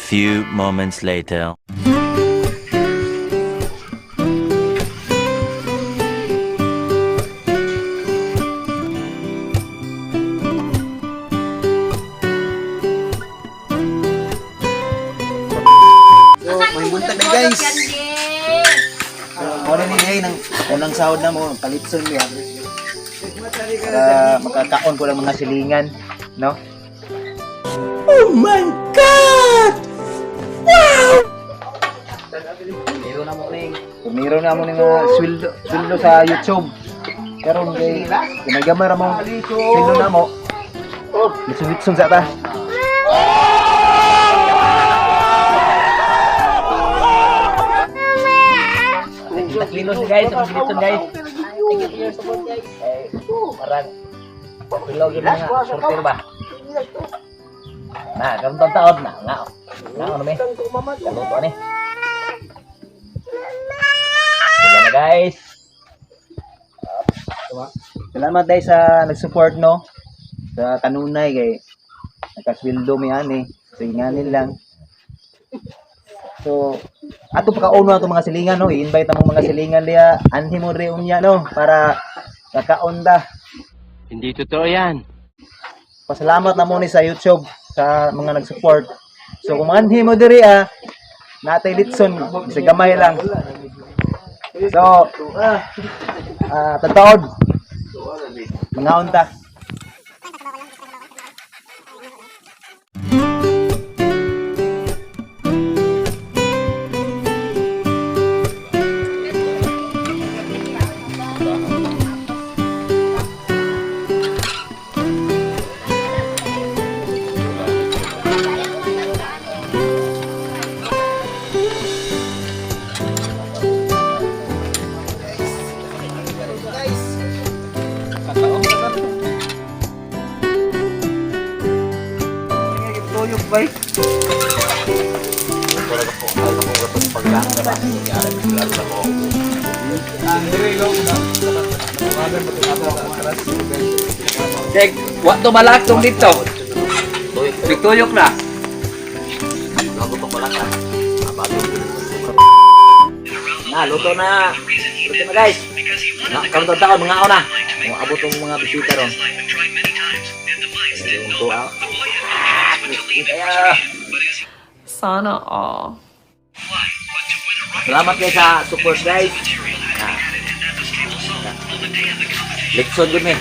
few moments later. So, may buntag na guys. Muna ni Gay ng unang sahod na mo, palitson niya. Para makakaon ko ng mga silingan, no? Oh my God! Wow! Kumiro na mo ng sweldo sa YouTube. Pero kay ginagamar mo sweldo na mo. Lisod-lisod sa ta. Kilos guys, dito guys. Thank you for your support guys. Parang pilog yun nga, sortir ba? Nah, ganun taon na. Nga, ano may? Kaluto ni. Wala na guys. Salamat guys sa nag-support no. Sa kanunay kay nakasweldo mi ani. So inganin lang. So ato pagkauno ato mga silingan no, i-invite ang mga silingan diya anhi mo reunya no para kakaon ta. Hindi totoo yan. Pasalamat na mo ni sa YouTube sa mga nag-support. So kung anhi mo diri natay litson sa gamay lang. So tataod mga unta. Tuyok bay. Cek, waktu malaktong dito. Tuyok na. Nah, luto na. Luto na guys. Kamu tahu mga una. Mau abot ng mga bisita ron. Luto Sana all. Salamat guys sa support guys. Litson gud mi.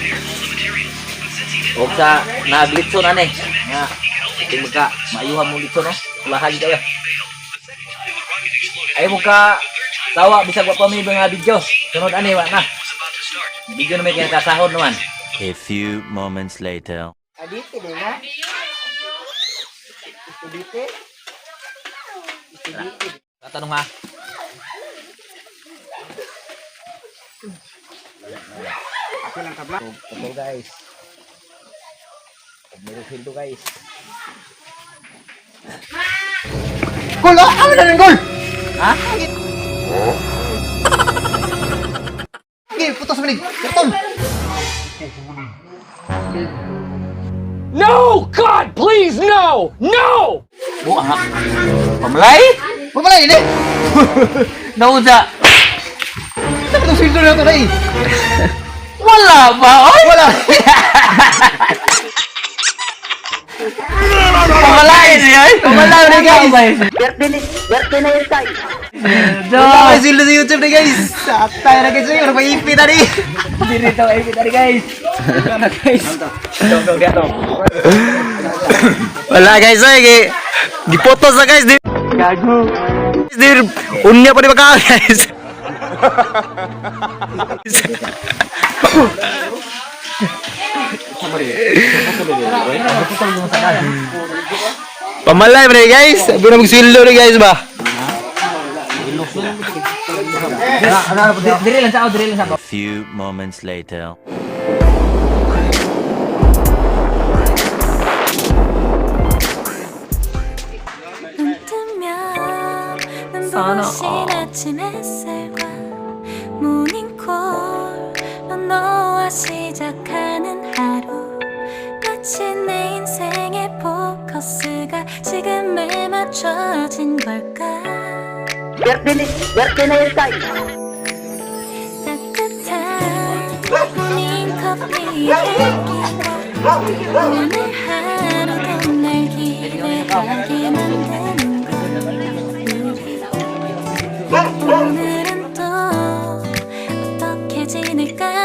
Og sa naglitson ani. Nga kung magka maayuhan mo litson no. Ulahan kayo. Ay mo ka tawa bisag wa pa mi mga video. Sunod ani wa na. Video na may kinakasahod naman. A few moments later. Adite din na. Adite. Tatanong ha. Ako lang kabla. Ito guys. Meron hildo guys. Gol! Ano na ng gol? Ha? Okay, putos manig. Karton. No! God, please, no! No! Buang. Pamalay? Pamalay ini. Nauda. Ano itong sildo na ito na eh? Wala ba, oy? Wala. Pamalay niya, eh? Pamalay na guys. Birthday na yun tayo. Wala may sildo sa YouTube na guys. Satay na guys. Ano pa ipi tadi? Diri to, ipi tadi guys. Wala guys. Dong, dia dong. Wala guys. Dipoto sa guys. Gago. Unya pa di ba guys? Pamalay bre guys. Sabi na magsildo rin guys ba? Diri lang sa, diri lang sa. A few moments later. Sana all. 너와 시작하는 하루 마치 내 인생의 포커스가 지금에 맞춰 birthday na yun tayo. 따뜻한 모닝커피의 향기와 오늘 하루도 날 기대하게 만드는 걸 오늘은 또 어떻게 지낼까